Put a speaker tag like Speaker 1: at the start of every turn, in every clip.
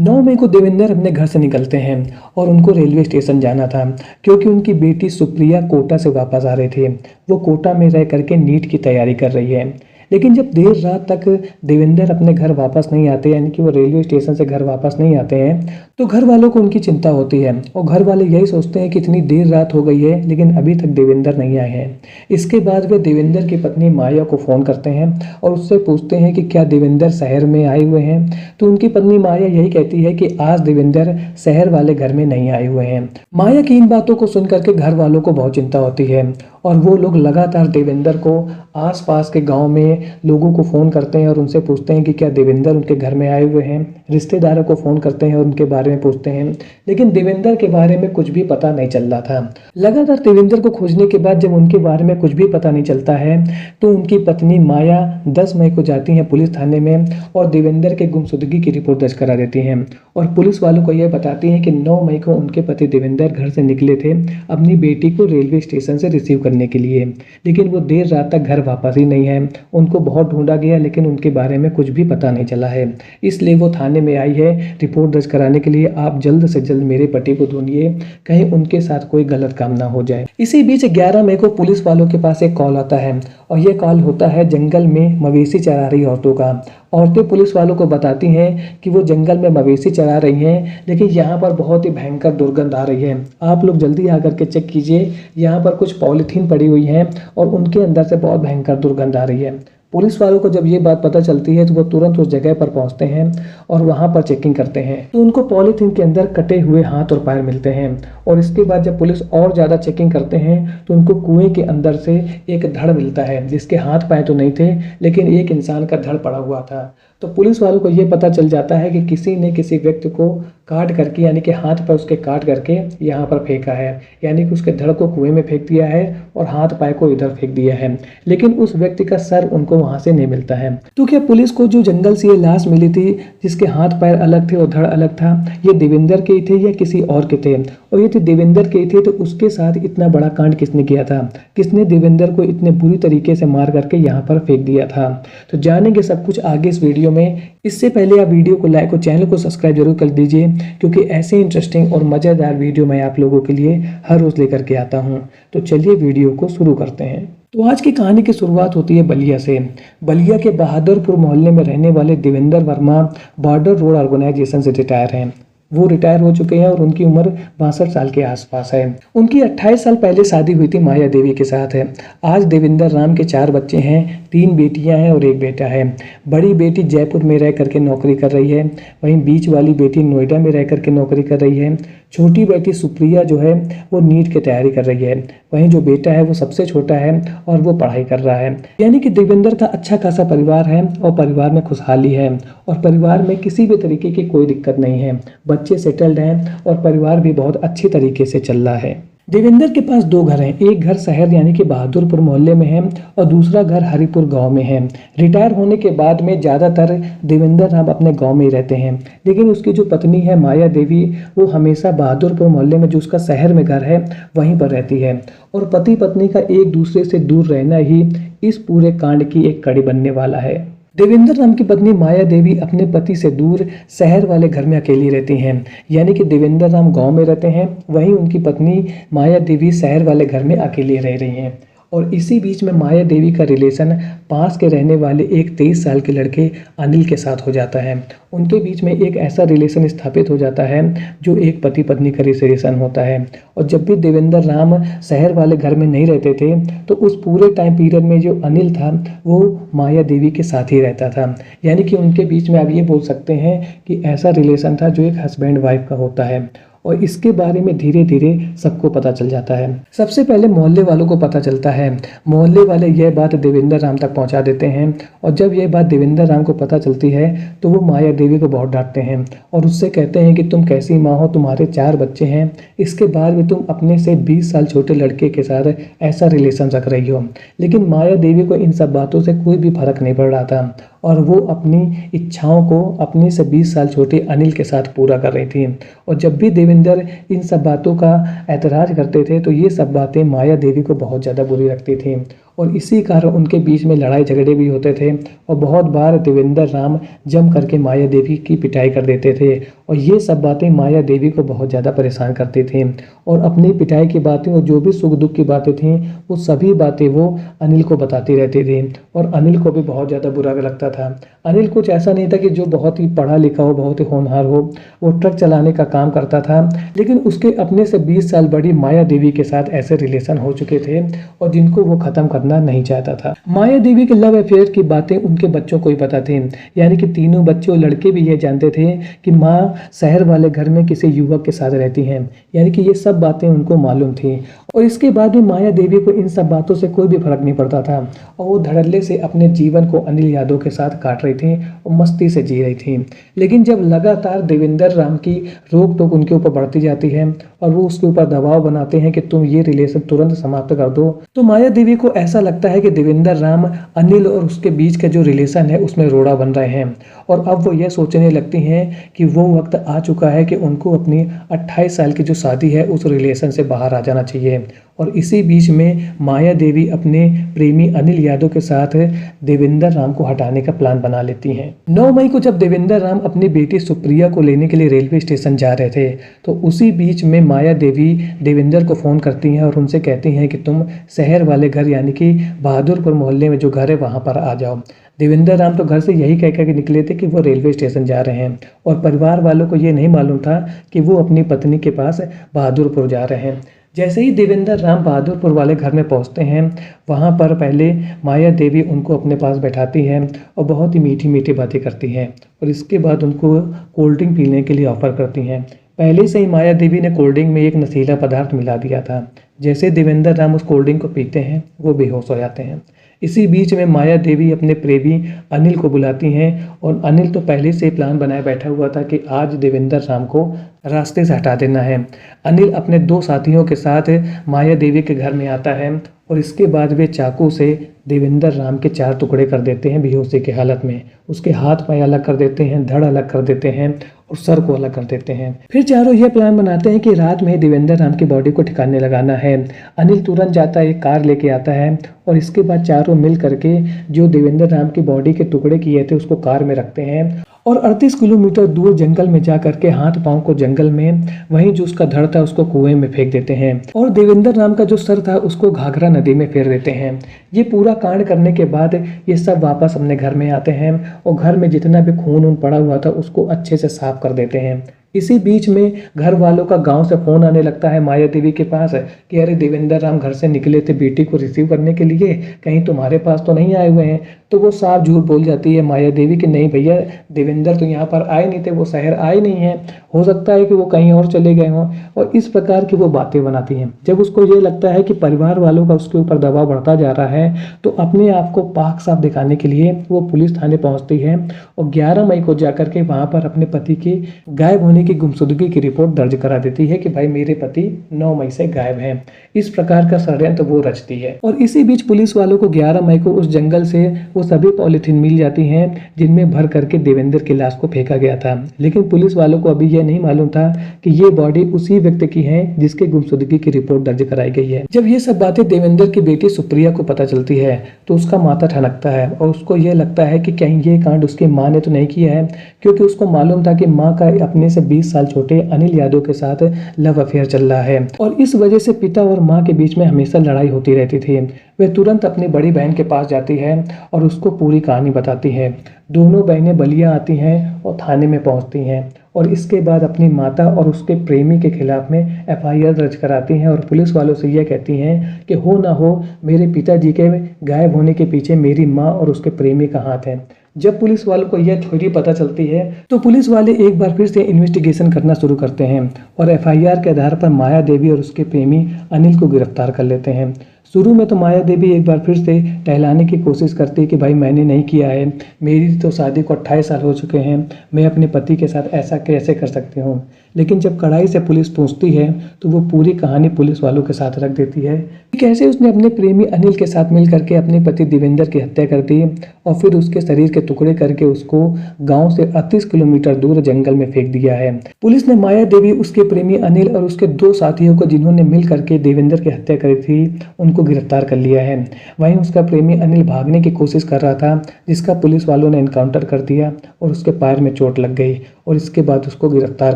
Speaker 1: 9 मई को देवेंद्र अपने घर से निकलते हैं और उनको रेलवे स्टेशन जाना था क्योंकि उनकी बेटी सुप्रिया कोटा से वापस आ रहे थे। वो कोटा में रह करके नीट की तैयारी कर रही है। लेकिन जब देर रात तक देवेंद्र अपने घर वापस नहीं आते, यानी कि वो रेलवे स्टेशन से घर वापस नहीं आते हैं, तो घर वालों को उनकी चिंता होती है और घर वाले यही सोचते हैं कि इतनी देर रात हो गई है लेकिन अभी तक देवेंद्र नहीं आए हैं। इसके बाद वे देवेंद्र की पत्नी माया को फ़ोन करते हैं और उससे पूछते हैं कि क्या देवेंद्र शहर में आए हुए हैं। तो उनकी पत्नी माया यही कहती है कि आज देवेंद्र शहर वाले घर में नहीं आए हुए हैं। माया की इन बातों को सुन करके घर वालों को बहुत चिंता होती है और वो लोग लगातार देवेंद्र को आसपास के गांव में लोगों को फ़ोन करते हैं और उनसे पूछते हैं कि क्या देवेंद्र उनके घर में आए हुए हैं। रिश्तेदारों को फ़ोन करते हैं और उनके बारे में पूछते हैं, लेकिन देवेंद्र के बारे में कुछ भी पता नहीं चल रहा था। लगातार देवेंद्र को खोजने के बाद जब उनके बारे में कुछ भी पता नहीं चलता है तो उनकी पत्नी माया 10 मई को जाती हैं पुलिस थाने में और देवेंद्र के गुमशुदगी की रिपोर्ट दर्ज करा देती हैं और पुलिस वालों को यह बताती हैं कि 9 मई को उनके पति देवेंद्र घर से निकले थे अपनी बेटी को रेलवे स्टेशन से रिसीव करने के लिए, लेकिन वो देर रात तक घर वापस ही नहीं है। उनको बहुत ढूंढा गया लेकिन उनके बारे में कुछ भी पता नहीं चला है, इसलिए वो थाने में आई है रिपोर्ट दर्ज कराने के लिए। आप जल्द से जल्द मेरे पति को ढूंढिए, कहीं उनके साथ कोई गलत काम ना हो जाए। इसी बीच 11 मई को पुलिस वालों के पास एक कॉल आता है और यह कॉल होता है जंगल में मवेशी चरा रही औरतों का। औरतें पुलिस वालों को बताती हैं कि वो जंगल में मवेशी चरा रही हैं, लेकिन यहाँ पर बहुत ही भयंकर दुर्गंध आ रही है। आप लोग जल्दी आकर के चेक कीजिए, यहाँ पर कुछ पॉलीथीन पड़ी हुई हैं और उनके अंदर से बहुत भयंकर दुर्गंध आ रही है। पुलिस वालों को जब ये बात पता चलती है तो वो तुरंत उस जगह पर पहुंचते हैं और वहां पर चेकिंग करते हैं तो उनको पॉलीथीन के अंदर कटे हुए हाथ और पैर मिलते हैं। और इसके बाद जब पुलिस और ज़्यादा चेकिंग करते हैं तो उनको कुएं के अंदर से एक धड़ मिलता है जिसके हाथ पैर तो नहीं थे लेकिन एक इंसान का धड़ पड़ा हुआ था। तो पुलिस वालों को ये पता चल जाता है कि किसी ने किसी व्यक्ति को काट करके, यानी कि हाथ पर उसके काट करके यहाँ पर फेंका है, यानी कि उसके धड़ को कुएं में फेंक दिया है और हाथ पैर को इधर फेंक दिया है, लेकिन उस व्यक्ति का सर उनको वहां से नहीं मिलता है। तो क्या पुलिस को जो जंगल से ये लाश मिली थी जिसके हाथ पैर अलग थे और धड़ अलग था, ये देवेंद्र के ही थे या किसी और के थे? और ये देवेंद्र के ही थे, तो उसके साथ इतना बड़ा कांड किसने किया था? किसने देवेंद्र को इतने बुरी तरीके से मार करके यहाँ पर फेंक दिया था? तो जानेंगे सब कुछ आगे इस वीडियो में। इससे पहले आप वीडियो को लाइक और चैनल को सब्सक्राइब जरूर कर दीजिए क्योंकि ऐसे इंटरेस्टिंग और मज़ेदार वीडियो मैं आप लोगों के लिए हर रोज़ लेकर के आता हूँ। तो चलिए वीडियो को शुरू करते हैं। तो आज की कहानी की शुरुआत होती है बलिया से। बलिया के बहादुरपुर मोहल्ले में रहने वाले Devendra Verma Border Road Organisation से रिटायर हैं। वो रिटायर हो चुके हैं और उनकी उम्र 62 साल के आसपास है। उनकी 28 साल पहले शादी हुई थी माया देवी के साथ है। आज देवेंद्र राम के 4 बच्चे हैं, 3 बेटियां हैं और 1 बेटा है। बड़ी बेटी जयपुर में रह करके नौकरी कर रही है, वहीं बीच वाली बेटी नोएडा में रह करके नौकरी कर रही है। छोटी बेटी सुप्रिया जो है वो नीट की तैयारी कर रही है, वहीं जो बेटा है वो सबसे छोटा है और वो पढ़ाई कर रहा है। यानी कि देवेंद्र का अच्छा खासा परिवार है और परिवार में खुशहाली है और परिवार में किसी भी तरीके की कोई दिक्कत नहीं है। बच्चे सेटल्ड हैं और परिवार भी बहुत अच्छी तरीके से चल रहा है। देवेंद्र के पास 2 घर हैं, एक घर शहर यानी कि बहादुरपुर मोहल्ले में है और दूसरा घर हरिपुर गांव में है। रिटायर होने के बाद में ज़्यादातर देवेंद्र राम अपने गांव में ही रहते हैं, लेकिन उसकी जो पत्नी है माया देवी वो हमेशा बहादुरपुर मोहल्ले में जो उसका शहर में घर है वहीं पर रहती है। और पति पत्नी का एक दूसरे से दूर रहना ही इस पूरे कांड की एक कड़ी बनने वाला है। देवेंद्र राम की पत्नी माया देवी अपने पति से दूर शहर वाले घर में अकेली रहती हैं, यानी कि देवेंद्र राम गांव में रहते हैं, वहीं उनकी पत्नी माया देवी शहर वाले घर में अकेली रह रही हैं। और इसी बीच में माया देवी का रिलेशन पास के रहने वाले एक 23 साल के लड़के अनिल के साथ हो जाता है। उनके बीच में एक ऐसा रिलेशन स्थापित हो जाता है जो एक पति पत्नी का रिलेशन होता है। और जब भी देवेंद्र राम शहर वाले घर में नहीं रहते थे तो उस पूरे टाइम पीरियड में जो अनिल था वो माया देवी के साथ ही रहता था, यानी कि उनके बीच में आप ये बोल सकते हैं कि ऐसा रिलेशन था जो एक हस्बैंड वाइफ का होता है। और इसके बारे में धीरे धीरे सबको पता चल जाता है। सबसे पहले मोहल्ले वालों को पता चलता है, मोहल्ले वाले यह बात देवेंद्र राम तक पहुंचा देते हैं और जब यह बात देवेंद्र राम को पता चलती है तो वो माया देवी को बहुत डांटते हैं और उससे कहते हैं कि तुम कैसी माँ हो, तुम्हारे 4 बच्चे हैं, इसके बाद भी तुम अपने से 20 साल छोटे लड़के के साथ ऐसा रिलेशन रख रही हो। लेकिन माया देवी को इन सब बातों से कोई भी फर्क नहीं पड़ रहा था और वो अपनी इच्छाओं को अपने से 20 साल छोटे अनिल के साथ पूरा कर रही थी। और जब भी देवेंद्र इन सब बातों का ऐतराज़ करते थे तो ये सब बातें माया देवी को बहुत ज़्यादा बुरी लगती थी और इसी कारण उनके बीच में लड़ाई झगड़े भी होते थे और बहुत बार देवेंद्र राम जम करके माया देवी की पिटाई कर देते थे और ये सब बातें माया देवी को बहुत ज़्यादा परेशान करती थी और अपनी पिटाई की बातें और जो भी सुख दुख की बातें थीं वो सभी बातें वो अनिल को बताती रहती थी और अनिल को भी बहुत ज़्यादा बुरा लगता था। अनिल कुछ ऐसा नहीं था कि जो बहुत ही पढ़ा लिखा हो, बहुत ही होनहार हो, वो ट्रक चलाने का काम करता था, लेकिन उसके अपने से 20 साल बड़ी माया देवी के साथ ऐसे रिलेशन हो चुके थे और जिनको वो ख़त्म करना नहीं चाहता था। माया देवी के लव अफेयर की बातें उनके बच्चों को ही पता थी, यानी कि तीनों बच्चे और लड़के भी ये जानते थे कि माँ शहर वाले घर में किसी युवक के साथ रहती हैं, यानी कि ये सब बातें उनको मालूम थी। और इसके बाद भी माया देवी को इन सब बातों से कोई भी फर्क नहीं पड़ता था और वो धड़ल्ले से अपने जीवन को अनिल यादव के साथ काट रही थी और मस्ती से जी रही थी। लेकिन जब लगातार देवेंद्र राम की रोक टोक उनके ऊपर बढ़ती जाती है और वो उसके ऊपर दबाव बनाते हैं कि तुम ये रिलेशन तुरंत समाप्त कर दो, तो माया देवी को ऐसा लगता है कि देवेंद्र राम अनिल और उसके बीच का जो रिलेशन है उसमें रोड़ा बन रहे हैं और अब वो ये सोचने लगती हैं कि वो वक्त आ चुका है कि उनको अपनी 28 साल की जो शादी है उस रिलेशन से बाहर आ जाना चाहिए। और इसी बीच में माया देवी अपने प्रेमी अनिल यादव के साथ देवेंद्र राम को हटाने का प्लान बना लेती हैं। 9 मई को जब देवेंद्र राम अपनी बेटी सुप्रिया को लेने के लिए रेलवे स्टेशन जा रहे थे तो उसी बीच में माया देवी देवेंद्र को फ़ोन करती हैं और उनसे कहती हैं कि तुम शहर वाले घर यानी कि बहादुरपुर मोहल्ले में जो घर है वहाँ पर आ जाओ। देवेंद्र राम तो घर से यही कह के निकले थे कि वो रेलवे स्टेशन जा रहे हैं और परिवार वालों को ये नहीं मालूम था कि वो अपनी पत्नी के पास बहादुरपुर जा रहे हैं। जैसे ही देवेंद्र राम बहादुरपुर वाले घर में पहुंचते हैं वहां पर पहले माया देवी उनको अपने पास बैठाती हैं और बहुत ही मीठी मीठी बातें करती हैं और इसके बाद उनको कोल्ड ड्रिंक पीने के लिए ऑफर करती हैं। पहले से ही माया देवी ने कोल्ड ड्रिंक में एक नशीला पदार्थ मिला दिया था। जैसे देवेंद्र राम उस कोल्ड ड्रिंक को पीते हैं वो बेहोश हो जाते हैं। इसी बीच में माया देवी अपने प्रेमी अनिल को बुलाती हैं और अनिल तो पहले से प्लान बनाए बैठा हुआ था कि आज देवेंद्र राम को रास्ते से हटा देना है। अनिल अपने 2 साथियों के साथ माया देवी के घर में आता है और इसके बाद वे चाकू से देवेंद्र राम के 4 टुकड़े कर देते हैं बेहोशी की हालत में। उसके हाथ पाँव अलग कर देते हैं, धड़ अलग कर देते हैं और सर को अलग कर देते हैं। फिर चारों ये प्लान बनाते हैं कि रात में देवेंद्र राम की बॉडी को ठिकाने लगाना है। अनिल तुरंत जाता है, एक कार लेके आता है और इसके बाद चारों मिल करके जो देवेंद्र राम की बॉडी के टुकड़े किए थे उसको कार में रखते हैं और 38 किलोमीटर दूर जंगल में जा करके हाथ पांव को जंगल में वहीं जो उसका धड़ था उसको कुएं में फेंक देते हैं और देवेंद्र राम का जो सर था उसको घाघरा नदी में फेर देते हैं। ये पूरा कांड करने के बाद ये सब वापस अपने घर में आते हैं और घर में जितना भी खून पड़ा हुआ था उसको अच्छे से साफ कर देते हैं। इसी बीच में घर वालों का गांव से फोन आने लगता है माया देवी के पास कि अरे देवेंद्र राम घर से निकले थे बेटी को रिसीव करने के लिए, कहीं तुम्हारे पास तो नहीं आए हुए हैं। तो वो साफ झूठ बोल जाती है माया देवी कि नहीं भैया, देवेंद्र तो यहाँ पर आए नहीं थे, वो शहर आए नहीं हैं, हो सकता है कि वो कहीं और चले गए हों। और इस प्रकार की वो बातें बनाती हैं। जब उसको ये लगता है कि परिवार वालों का उसके ऊपर दबाव बढ़ता जा रहा है तो अपने आप को पाक साफ दिखाने के लिए वो पुलिस थाने पहुँचती है और 11 मई को जाकर के वहाँ पर अपने पति के गायब होने की गुमशुदगी की रिपोर्ट दर्ज करा देती है कि भाई मेरे पति 9 मई से गायब हैं। इस प्रकार का षड्यंत्र वो रचती है। और इसी बीच पुलिस वालों को 11 मई को उस जंगल से वो सभी पॉलीथीन मिल जाती हैं जिनमें भर करके देवेंद्र की लाश को फेंका गया था। लेकिन पुलिस वालों को अभी यह नहीं मालूम था कि ये बॉडी उसी व्यक्ति की है जिसके गुमशुदगी की रिपोर्ट दर्ज कराई गई है। जब ये सब बातें देवेंद्र की बेटी सुप्रिया को पता चलती है तो उसका माथा ठनकता है और उसको ये लगता है कि कहीं ये कांड उसकी माँ ने तो नहीं किया है, क्योंकि उसको मालूम था कि माँ का अपने से 20 साल छोटे अनिल यादव के साथ लव अफेयर चल रहा है और इस वजह से पिता और माँ के बीच में हमेशा लड़ाई होती रहती थी। वे तुरंत अपनी बड़ी बहन के पास जाती है और उसको पूरी कहानी बताती है। दोनों बहनें बलिया आती हैं और थाने में पहुंचती हैं और इसके बाद अपनी माता और उसके प्रेमी के खिलाफ में FIR दर्ज कराती हैं और पुलिस वालों से यह कहती हैं कि हो ना हो मेरे पिताजी के गायब होने के पीछे मेरी माँ और उसके प्रेमी का हाथ है। जब पुलिस वालों को यह थ्योरी पता चलती है तो पुलिस वाले एक बार फिर से इन्वेस्टिगेशन करना शुरू करते हैं और FIR के आधार पर माया देवी और उसके प्रेमी अनिल को गिरफ्तार कर लेते हैं। शुरू में तो माया देवी एक बार फिर से टहलाने की कोशिश करती है कि भाई मैंने नहीं किया है, मेरी तो शादी को 28 साल हो चुके हैं, मैं अपने पति के साथ ऐसा कैसे कर सकती हूँ। लेकिन जब कड़ाई से पुलिस पूछती है तो वो पूरी कहानी पुलिस वालों के साथ रख देती है कि कैसे उसने अपने प्रेमी अनिल के साथ मिल करके अपने पति देवेंद्र की हत्या कर दी और फिर उसके शरीर के टुकड़े करके उसको गांव से 38 किलोमीटर दूर जंगल में फेंक दिया है। पुलिस ने माया देवी, उसके प्रेमी अनिल और उसके 2 साथियों को जिन्होंने मिल करके देवेंद्र की हत्या करी थी उनको गिरफ्तार कर लिया है। वहीं उसका प्रेमी अनिल भागने की कोशिश कर रहा था, जिसका पुलिस वालों ने एनकाउंटर कर दिया और उसके पैर में चोट लग गई और इसके बाद उसको गिरफ्तार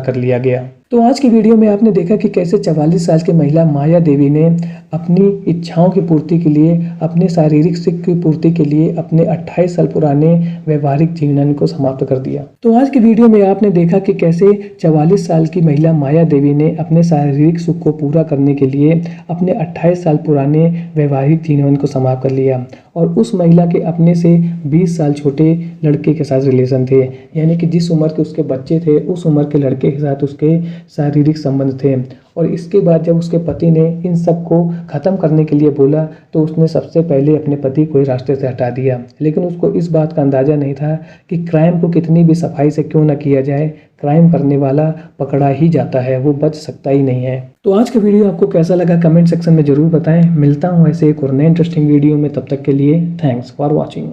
Speaker 1: कर लिया गया। तो आज की वीडियो में आपने देखा कि कैसे 44 साल की महिला माया देवी ने अपनी इच्छाओं की पूर्ति के लिए, अपने शारीरिक सुख की पूर्ति के लिए अपने 28 साल पुराने वैवाहिक जीवन को समाप्त कर दिया। तो आज की वीडियो में आपने देखा कि कैसे 44 साल की महिला माया देवी ने अपने शारीरिक सुख को पूरा करने के लिए अपने 28 साल पुराने वैवाहिक जीवन को समाप्त कर लिया और उस महिला के अपने से 20 साल छोटे लड़के के साथ रिलेशन थे, यानी कि जिस उम्र के उसके बच्चे थे उस उम्र के लड़के के साथ उसके शारीरिक संबंध थे। और इसके बाद जब उसके पति ने इन सब को ख़त्म करने के लिए बोला तो उसने सबसे पहले अपने पति को ही रास्ते से हटा दिया, लेकिन उसको इस बात का अंदाज़ा नहीं था कि क्राइम को कितनी भी सफाई से क्यों ना किया जाए, क्राइम करने वाला पकड़ा ही जाता है, वो बच सकता ही नहीं है। तो आज का वीडियो आपको कैसा लगा कमेंट सेक्शन में ज़रूर बताएं। मिलता हूँ ऐसे एक और नए इंटरेस्टिंग वीडियो में, तब तक के लिए थैंक्स फॉर वॉचिंग।